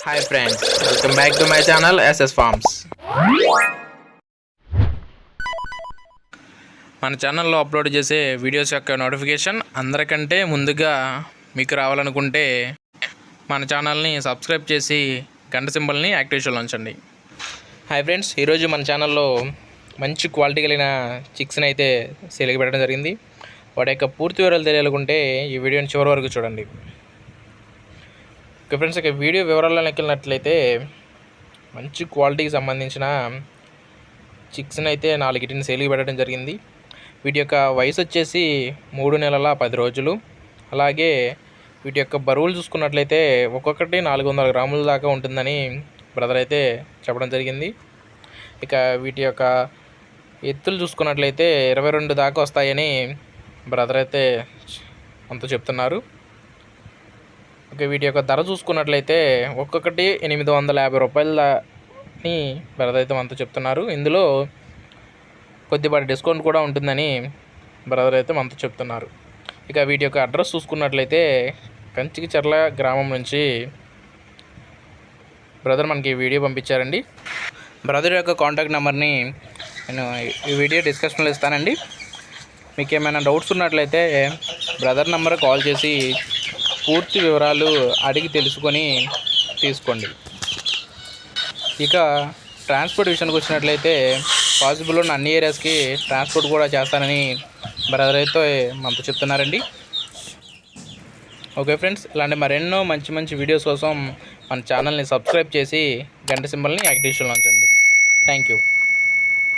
Hi friends, welcome back to my channel SS Farms. మన ఛానల్లో upload చేసే videos యొక్క నోటిఫికేషన్ అందరికంటే ముందుగా మీకు రావాలనుకుంటే మన ఛానల్ని సబ్స్క్రైబ్ చేసి గంట సింబల్ని యాక్టివేషన్లో ఉంచండి. హాయ్ ఫ్రెండ్స్, ఈరోజు మన ఛానల్లో మంచి క్వాలిటీ కలిగిన చిక్స్ని అయితే సేల్కి పెట్టడం జరిగింది. వాటి యొక్క పూర్తి వివరాలు తెలియాలనుకుంటే ఈ వీడియోని చివరి వరకు చూడండి. ఓకే ఫ్రెండ్స్, ఇక వీడియో వివరాలను ఎక్కినట్లయితే మంచి క్వాలిటీకి సంబంధించిన చిక్స్ని అయితే 4 సేల్కి పెట్టడం జరిగింది. వీటి యొక్క వయసు వచ్చేసి 3 నెలల 10 రోజులు. అలాగే వీటి యొక్క బరువులు చూసుకున్నట్లయితే ఒక్కొక్కటి 400 గ్రాముల దాకా ఉంటుందని బ్రదర్ అయితే చెప్పడం జరిగింది. ఇక వీటి యొక్క ఎత్తులు చూసుకున్నట్లయితే 22 దాకా వస్తాయని బ్రదర్ అయితే అంత చెప్తున్నారు. ఓకే, వీటి యొక్క ధర చూసుకున్నట్లయితే ఒక్కొక్కటి 850 రూపాయలని బ్రదర్ అయితే మనతో చెప్తున్నారు. ఇందులో కొద్దిపాటి డిస్కౌంట్ కూడా ఉంటుందని బ్రదర్ అయితే మనతో చెప్తున్నారు. ఇక వీటి యొక్క అడ్రస్ చూసుకున్నట్లయితే కంచికిచర్ల గ్రామం నుంచి బ్రదర్ మనకి వీడియో పంపించారండి. బ్రదర్ యొక్క కాంటాక్ట్ నెంబర్ని నేను ఈ వీడియో డిస్క్రిప్షన్లో ఇస్తానండి. మీకు ఏమైనా డౌట్స్ ఉన్నట్లయితే బ్రదర్ నెంబర్ కాల్ చేసి పూర్తి వివరాలు అడిగి తెలుసుకొని తీసుకోండి. ఇక ట్రాన్స్పోర్ట్ విషయానికి వచ్చినట్లయితే పాసిబుల్ ఉన్న అన్ని ఏరియాస్కి ట్రాన్స్పోర్ట్ కూడా చేస్తానని బ్రదర్ అయితే మనతో చెప్తున్నారండి. ఓకే ఫ్రెండ్స్, ఇలాంటి మరెన్నో మంచి మంచి వీడియోస్ కోసం మన ఛానల్ని సబ్స్క్రైబ్ చేసి గంట సింబల్ని యాక్టివేషన్లో ఉంచండి. Thank you.